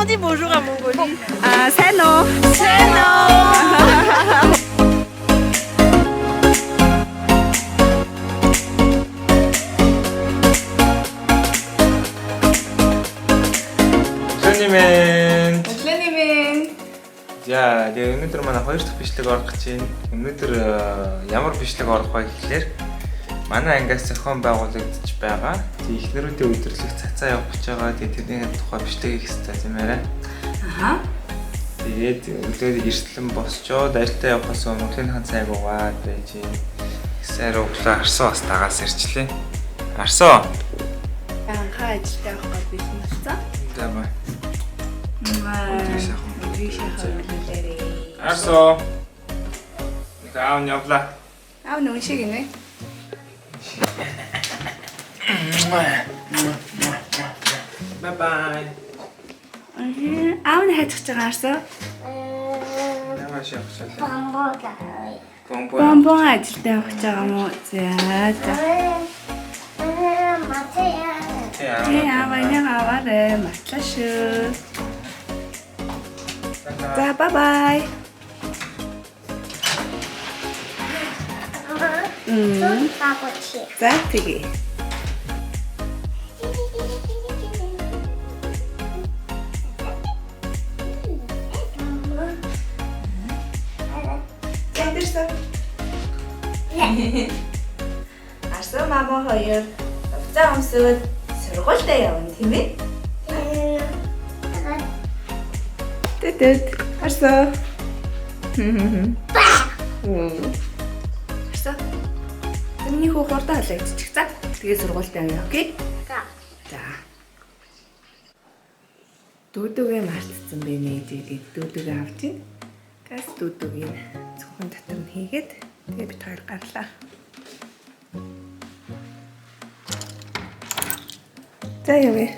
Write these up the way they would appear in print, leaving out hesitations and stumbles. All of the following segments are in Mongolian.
dit bonjour en Mongolie? Sano. Клэнимэн. За, тэгээ өнөөдөр манай хоёр дахь бичлэг орох гэж байна. Өнөөдөр ямар бичлэг орох вэ гэхлээр манай ангиас зохион байгуулагдаж байгаа. Тэгээ эхнэрүүдийн өдөрлөг цацаа явах гэж байгаа. Тэгээ тэрний тухай бичлэг хийх хэрэгтэй юм яриа. Тэгээд өглөөд эрсдлэн босчоод ажилдаа явахаас өмнө өглөөний хан цайг уугаад байж юм. Сар өглөө Арсуу бас дагаас ирчлээ. Арсуу. Анхаа ажилдаа явах гэж байсан болсон. За бай. Арсуу. Аав нь явлаа. Аав нүн шиг инэ. Bye bye. Аав нь хайж байгаа Арсуу. Ямар шахчихлаа. Бомбон ажилдаа явах гэж байгаа мó. За. Яа, аваарэ. Матлаа шүү. За, bye bye. За, тэгээ. Арсуу мама хоёр хувцас өмсөд сургуультай явна тийм ээ? Тэтэт Арсуу. Арсуу. Миний хүү хурдан халаа идчих за. Тэгээ сургуультай явъя, окей? За. Дүүдэгээ мартсан бэ нэ тэгээд дүүдэгээ авч ийн. Газ дүүдэгийг зөвхөн дотор нь хийгээд тэгээ бит хоёр гарлаа. За явъя.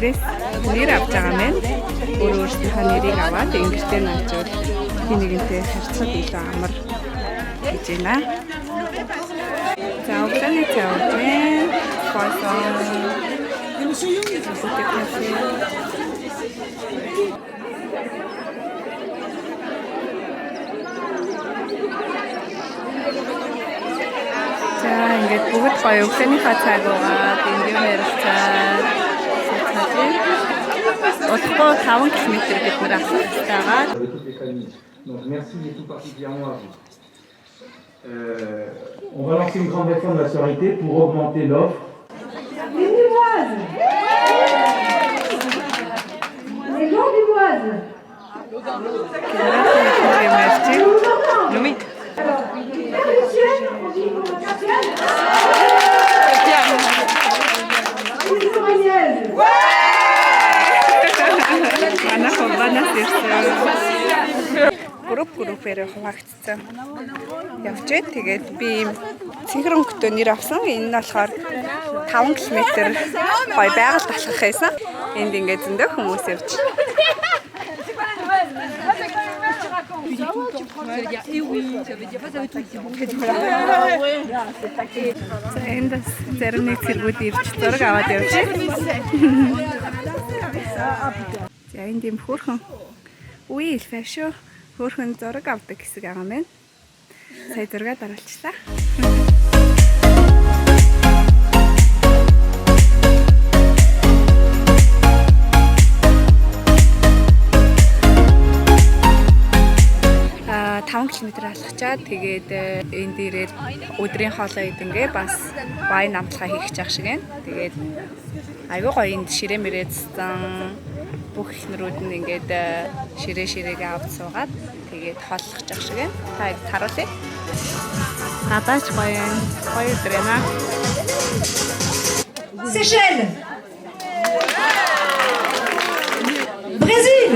Нэр авч байгаа мэн. Өөрөөсийнхөө нэрийг аваад ингэртэй наачууд нэгэнтэй харьцаад илүү амар гэж байна. За өглөөний цай ууж байна. Кофе. За ингээд бүгд гоё өглөөний цайг уугаад эндээ ярилцаад Autour 5 km бид нар авсан байгаа. Donc merci et tout particulièrement à vous. On va lancer une grande réforme de la sororité pour augmenter l'offre. Les Lilloises. Les gens Lilloises. Nomi. Группээр хуваагдсан. Явчээ. Тэгээд би ийм цэнхэр өнгөтэй нэр авсан. Энэ нь болохоор 5 км гоё байгаль талхах байсан. Энд ингээд зөндөө хүмүүс явж. Энд зарим нэг зэргүүд ирж зураг аваад явж. За энд юм хөөрхөн үе фэшн хөөрхөн зураг авдаг хэсэг байгаа мэн. Сая зураг дараалчлаа. А 5 км алхачаад тэгээд энэ дээрээ өдрийн хоолоо идэнгээ бас байн намтлага хийх гэж ах шиг байна. Тэгээд айгүй гоё энд ширээ мэрээдсэн бүх ихнэрүүд нь ингээд ширээгээ авч суугаад тэгээд хооллох жах шиг байна. Та харуулъя. Надаач гоё өдөр байна. Seychelles. Brésil.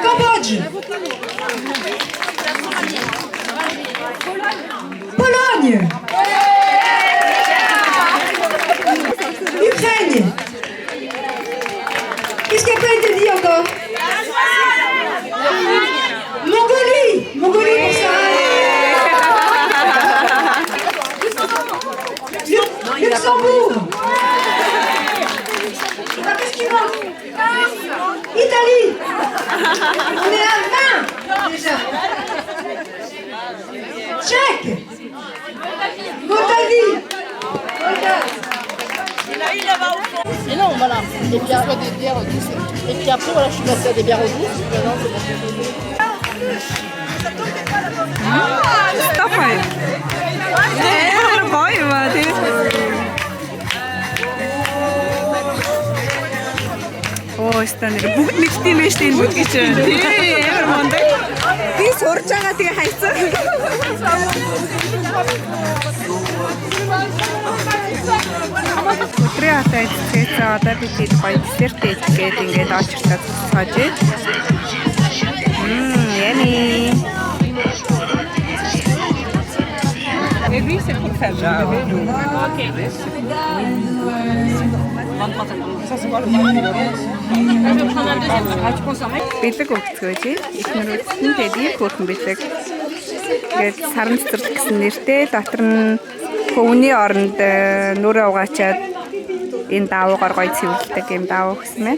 Cambodge. Pologne. Ukraine. Qu'est-ce qui n'a pas été dit encore? Mongolie. Mongolie pour ça. Luxembourg. Qu'est-ce qui manque? Italie. On est à 20 déjà. Tchèque. Moldavie. Et non, voilà. Et puis après des bières douces. Et puis après, voilà, je suis passée à des bières douces. Maintenant, c'est bon. Стопай. Гоё ба тийм. Оо, станер бүгд нэгтэй байж тийм бүгд гэж байна. Тийм, ямар мондөг. Би сурж байгаа тэгээ хайцсан. Өдрийн хатаа эцгээсээ одоо бид гоё десерт идгээд ингээд очиртаа цуцгааж байна. Ями. Et lui, c'est pour faire. Ok. Ça, c'est quoi le je vais prendre un deuxième. Ah, tu consommes? Бэлэг өгцгөөж ихнэрүүд нь тэдийг хөөрхөн бэлэг. Тэгээд саран цэцэрлэг гэсэн нэртэй дотор нь хөвний оронд нүрээ угаачаад энэ даавуугаар гоё цэвэрлдэг юм даавуу гэсэн мэ.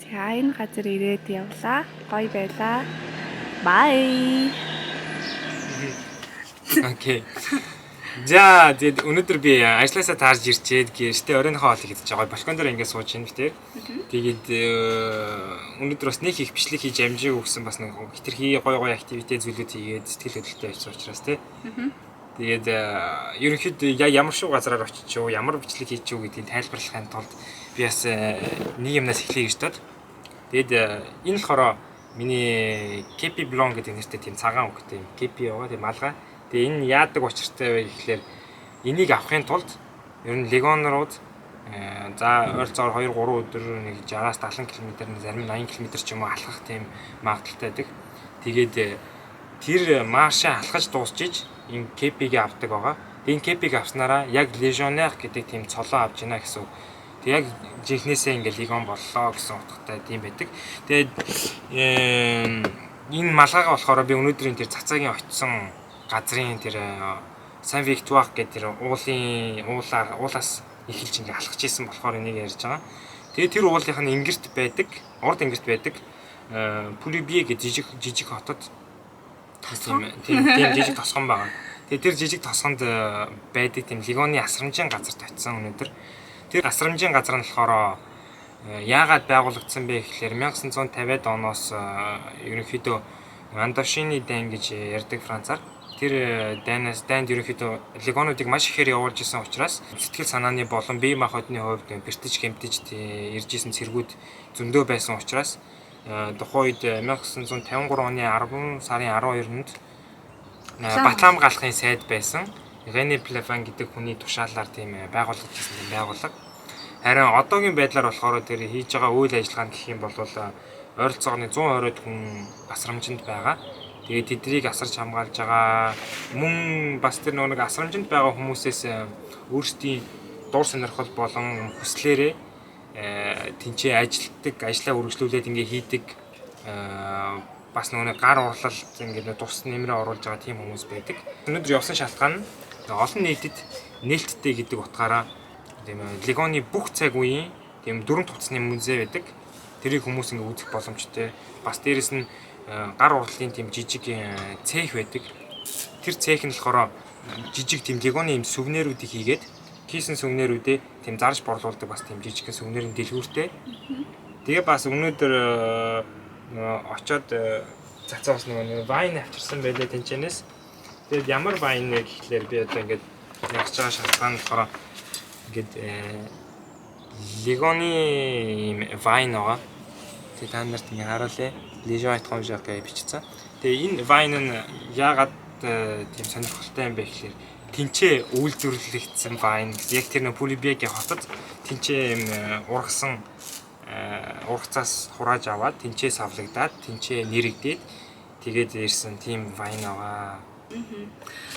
За энэ газар ирээд явлаа. Гоё байлаа. Bye. Окей. За тэгээд өнөөдөр би ажлаасаа таарж ирчээд гэртээ оройнхоо хоолыг идэж байгаа. Балкон дээр ингээд сууж байна битээ. Тэгээд өнөөдөр бас нэг их бичлэг хийж амжиг өгсөн бас нэг хитрхи гоё активитет зүйлүүд хийгээд сэтгэл хөдлөлтөй байсан учраас тий. Тэгээд ерөнхийдөө ямар шүү газараар очиж юу, ямар бичлэг хийж юу гэдгийг тайлбарлахын тулд би бас нэг юмнаас эхлэе гэж тод. Тэгээд энэ болохоор миний Kepi Blong гэдэг нэртэй тийм цагаан өнгөтэй юм. Kepi яваа тийм малгай. Тэгээ энэ яадаг учиртай вэ гэхлээр энийг авахын тулд ер нь легонрууд за ойролцоогоор 2-3 өдөр нэг 60-аас 70 км, зарим 80 км ч юм уу алхах тийм магадaltaй байдаг. Тэгээд тэр маршаа алхаж дуусчиж энэ Kepi-г авдаг байгаа. Энэ Kepi-г авснараа яг Legionnaire гэдэг тийм цолоо авч гинэ гэсэн. Тэг яг жинхнээсээ ингээл легон боллоо гэсэн утгатай тийм байдаг. Тэгээд энэ малгайгаа болохоор би өнөөдрийн тэр цацаагийн очсон газрын тэр Сан Виктуар гэдэг тэр уулаас эхэлж ингээ алхаж исэн болохоор энийг ярьж байгаа. Тэгээд тэр уулынх нь ингэрт байдаг, урд ингэрт байдаг. Пулибие гэдэг жижиг хотод тийм жижиг тосгон байгаа. Тэгээд тэр жижиг тосгонд байдаг тийм легоны асрамжийн газарт очисон өнөөдөр. Тэр асрамжийн газар нь болохоор яагаад байгуулагдсан бэ гэхлээр 1950-ад оноос ерөнхийдөө Андошины дайн гэж ярьдаг Францаар тэр дайнд ерөнхийдөө легонуудыг маш ихээр явуулж исэн учраас сэтгэл санааны болон бие махбодны хувьд бэртэж гэмтэж ирж исэн цэргүүд зөндөө байсан учраас тухайн үед 1953 оны 10 сарын 12-нд Батлам галахын сайд байсан Рене Плефан гэдэг хүний тушаалаар тийм байгуулагдсан тийм байгууллага. Харин одоогийн байдлаар болохоор тэр хийж байгаа үйл ажиллагаа гэх юм бол ойролцоогоор 120-од хүн асрамжинд байгаа. Тэгээд тэднийг асарч хамгаалж байгаа мөн бас тэр нэг асрамжинд байгаа хүмүүсээс өөрсдийн дур сонирхол болон хүслээрээ тэнцээ ажилтдаг, ажлаа үргэлжлүүлээд ингээ хийдэг бас нэг гар урлалт ингээ тус нэмрээ оруулж байгаа тийм хүмүүс байдаг. Өнөөдөр явсан шалтгаан нь олон нийтэд нээлттэй гэдэг утгаараа тийм легоны бүх цаг үеийн тийм дөрөв туцны музей байдаг. Тэрийг хүмүүс ингээ үзэх боломжтой. Бас дээрэс нь гар урлалын тийм жижиг цех байдаг. Тэр цех нь болохоор жижиг тийм легоны юм сүвнэрүүдийг хийгээд хийсэн сүвнэрүүдээ тийм зарж борлуулдаг бас тийм жижиг сүвнэрийн дэлгүүртэй. Тэгээ бас өнөөдөр очоод цацаас нөгөө вайн авчирсан байлээ тэнчэнээс. Тэгээд ямар вайн вэ гэхлээр би одоо ингээд ягч байгаа шалтгаан болохоор ингээд Легоны вайн байгаа. Тэгээд та нарт ингээ харуулъя. Лежон айтхан жаа гэж бичсэн. Тэгээ энэ вайн нь яагаад тийм сонирхолтой юм бэ гэхээр тэнцээ үйлдвэрлэгдсэн вайн. Яг тэр нэг Полибегийн хотод тэнцээ юм ургасан ургацаас хурааж аваад тэнцээ савлагдаад тэнцээ нэрэгдээд тэгээд ирсэн тийм вайн байгаа.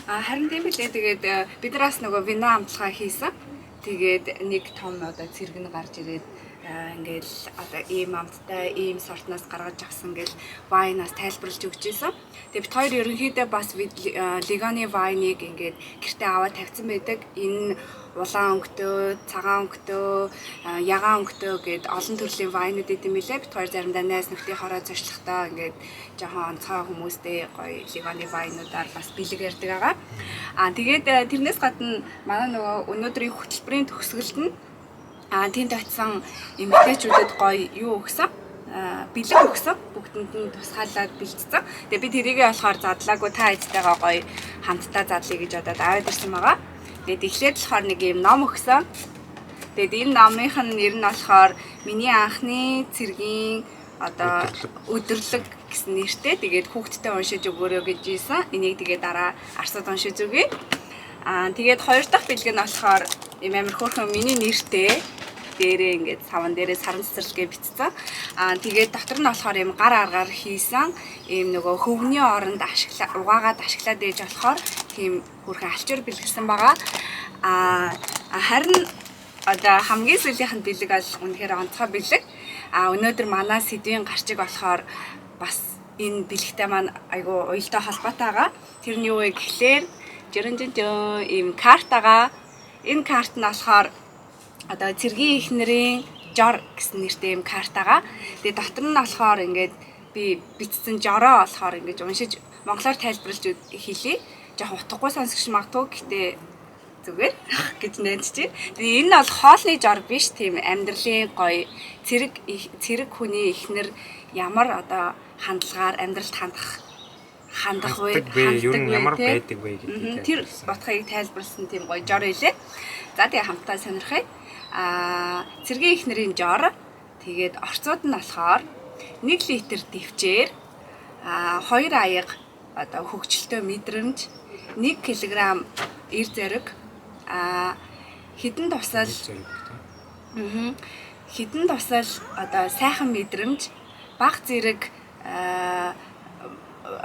Харин тийм билээ. Тэгээд биднээс нөгөө вино амтлагаа хийсэн. Тэгээд нэг том одоо цэрэг нь гарч ирээд ингээл одоо ийм амттай ийм сортноос гаргаж авсан гэж вайнаас тайлбарлаж өгч ийсэн. Тэгээд бид хоёр ерөнхийдөө бас Легоны вайныг ингээд гэртээ аваад тавьсан байдаг. Энэ улаан өнгөтэй, цагаан өнгөтэй, ягаан өнгөтэй гэд олон төрлийн вайнууд идэм билээ. Бид хоёр заримдаа найз нөхдийн хороо зочлохдоо ингээд жоохон онцгой хүмүүстэй гоё Легоны вайнуудаар бас бэлэг ярьдаг байгаа. Тэгээд тэрнээс гадна манай нөгөө өнөөдрийн хөтөлбөрийн төгсгөлд нь тэнд очисон эмэгтэйчүүдэд гоё юу өгсөн? Бэлэг өгсөн. Бүгдэнд нь тусгаалаад бэлдсэн. Тэгээ би тэрийгээ болохоор задлаагүй та эцтэйгээ гоё хамтдаа задлая гэж бодоод аваад ирсэн байгаа. Тэгээд эхлээд болохоор нэг юм ном өгсөн. Тэгээд энэ номынх нь нэр нь болохоор миний анхны цэргийн одоо өдөрлөг гэсэн нэртэй. Тэгээд хүүхдтэй уншиж өгөөрэй гэж ийсэн. Энийг тэгээд дараа арсад уншиж өгье. Тэгээд хоёр дахь бэлэг нь болохоор юм амар хөөрхөн миний нэртэй дээрээ ингээд саван дээрээ саран цэцэрлэгээ бичсэн. Тэгээд дотор нь болохоор юм гар аргаар хийсэн ийм нөгөө хөвгний оронд угаагаад ашиглаад ээж болохоор тийм хөрхөн алчуур бэлгэлсэн байгаа. Харин одоо хамгийн сүүлийнх нь бэлэг бол үнэхээр онцгой бэлэг. Өнөөдөр манай сэдвийн гарчиг болохоор бас энэ бэлэгтэй маань айгу уялдаа холбоотой байгаа. Тэрний юу вэ гэхлээр жирэн ийм картагаа. Энэ карт нь болохоор одоо цэргийн эхнэрийн жор гэсэн нэртэй юм картагаа. Тэгээ дотор нь болохоор ингээд би бичсэн жороо болохоор ингээд уншиж монголоор тайлбарлаж хэлье. Жохо утгагүй сонсогч магадгүй гэхдээ зүгээр гэж найдаж байна. Тэгээ энэ бол хоолны жор биш, тийм амьдралын гоё цэрэг хүний эхнэр ямар одоо хандлагаар амьдралд хандах вэ? Юу ямар байдаг вэ гэдэг. Тэр утгыг тайлбарласан тийм гоё жор илээ. За тэгээ хамтдаа сонирхъя. Цэргийн эхнэрийн жор. Тэгээд орцууд нь болохоор 1 литр дэвчээр 2 аяга одоо хөгжилтэй мэдрэмж, 1 кг эр зэрэг, хідэн тусал одоо сайхан мэдрэмж, баг зэрэг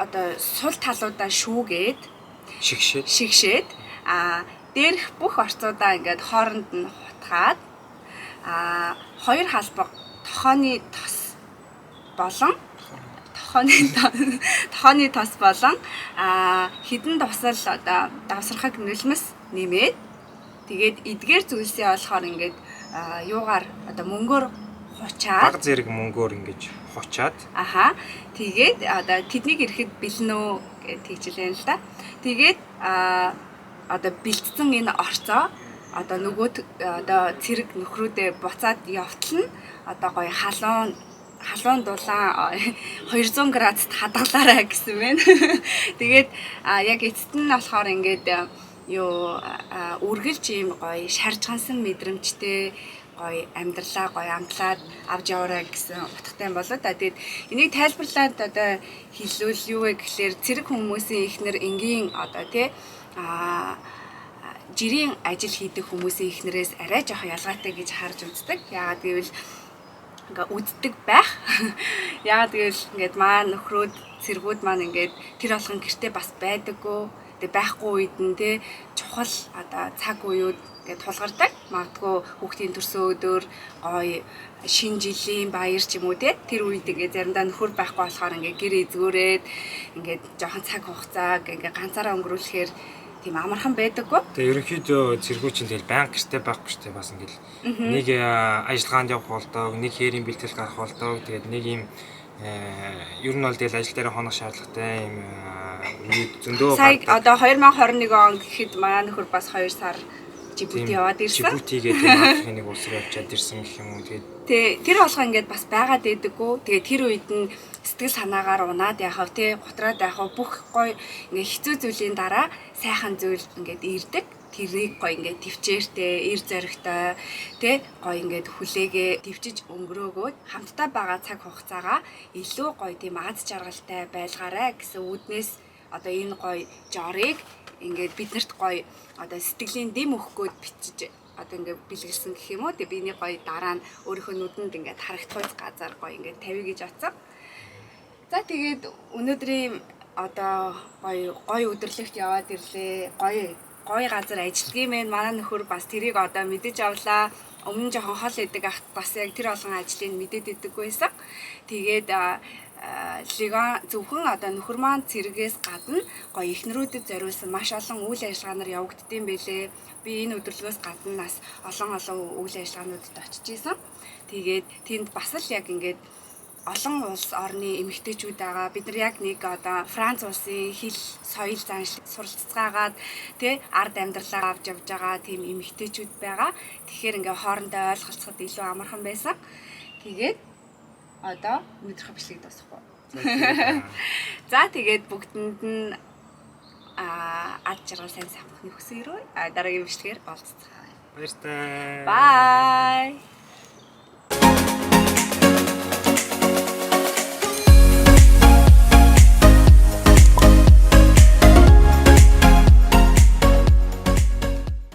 одоо сул талуудаа шүүгээд шигшээд дээрх бүх орцуудаа ингээд хооронд нь хутгаад 2 халбаг тохооны тос болон хідэн тусал одоо давсархаг нөлмөс нэмээд тэгээд эдгээр зүйлсээ болохоор ингээд юугаар одоо мөнгөөр хучаад баг зэрэг мөнгөөр ингэж хучаад тэгээд одоо тэднийг ирэхэд бэлнэ үү гэж тэгжилээ л да. Тэгээд одоо бэлдсэн энэ орцоо одоо нөгөө одоо цэрэг нөхрүүдээ буцаад явтал нь одоо гоё халуун дулаан 200 градусд хадгалаарай гэсэн байна. Тэгээд яг эцэст нь болохоор ингээд юу үргэлж ийм гоё шаржгансан мэдрэмжтэй гоё амьдралаа гоё амтлаад авч яваарай гэсэн утгатай юм болоо да. Тэгээд энийг тайлбарлаад одоо хэлвэл юу вэ гэхлээр цэрэг хүмүүсийн эхнэр энгийн одоо тий жирийн ажил хийдэг хүмүүсийн эхнэрээс арай жоох ялгаатай гэж харж үздэг. Яагаад гэвэл ингээ үздэг байх. Яагаад гэвэл ингээд маа нөхрөөд цэргүүд маань ингээд тэр болгон гэртээ бас байдаггүй. Тэгээ байхгүй үед нь те чухал одоо цаг үеуд ингээд тулгардаг. Магадгүй хүүхдийн төрсөн өдөр гоё шинэ жилийн баяр ч юм уу те тэр үед ингээд заримдаа нөхөр байхгүй болохоор ингээд гэр эзгүүрээд ингээд жоохон цаг хугацааг ингээд ганцаараа өнгөрүүлэхээр тийм амархан байдаггүй. Тэгээ ерөнхийдөө цэргүүчин тэгэл банк гэртээ байхгүй штэ бас ингээл нэг ажиллагаанд явах болдог, нэг хээрийн бэлтгэл гарах болдог. Тэгээд нэг юм ер нь бол тэгэл ажил дээр хонох шаардлагатай юм зөндөө. Сая одоо 2021 он гэхэд манай нөхөр бас 2 сар Жибути яваад ирсэн. Жибутигээ тийм нэг улс руу явчаад ирсэн гэх юм уу. Тэгээд тэр болгоо ингээд бас байгаад байдаггүй. Тэгээд тэр үед нь сэтгэл санаагаар унаад яхав те готраад яхав бүх гоё ингээ хэцүү зүйлийн дараа сайхан зүйл ингээд ирдэг. Тэрийг гоё ингээд төвчээртэй, ир зоригтой тэ гоё ингээд хүлээгээ төвчж өнгөрөөгөөд хамтдаа байгаа цаг хугацаагаа илүү гоё тийм аз жаргалтай байлгаарай гэсэн үүднээс одоо энэ гоё жорыг ингээд биднэрт гоё одоо сэтгэлийн дэм өгөхгүйд бичиж одоо ингээд бэлгэлсэн гэх юм уу. Тэгээ биний гоё дараа нь өөрийнхөө нүдэнд ингээд харагдах газар гоё ингээд тавья гэж бодсон. За тэгээд өнөөдрийн одоо гоё өдөрлөгт яваад ирлээ. Гоё газар ажиллагийн мэн манай нөхөр бас тэрийг одоо мэдэж авлаа. Өмнө жоохон хол идэг ахт бас яг тэр олон ажлыг мэдээд идэг байсан. Тэгээд лиган зөвхөн одоо нөхөр маань цэргээс гадна гоё эхнэрүүдэд зориулсан маш олон үйл ажиллагаанаар явагддсан байлээ. Би энэ өдөрлөгөөс гадна нас олон үйл ажиллагаануудад очиж исэн. Тэгээд тэнд бас л яг ингээд олон улс орны эмэгтэйчүүд байгаа. Бид нар яг нэг одоо Франц улсын хэл, соёл заншил суралцгаагаад тий ард амьдралаа авч явж байгаа тийм эмэгтэйчүүд байгаа. Тэгэхээр ингээ хоорондоо ойлголцоход илүү амархан байсан. Тэгээд одоо өнөөдрийнхөө бичлэгийг дуусгахгүй. За тэгээд бүгдэнд нь ад жаргал сайн сайхны хүсье рүү дараагийн бичлэгээр уулзцгаая. Баярлалаа. Bye.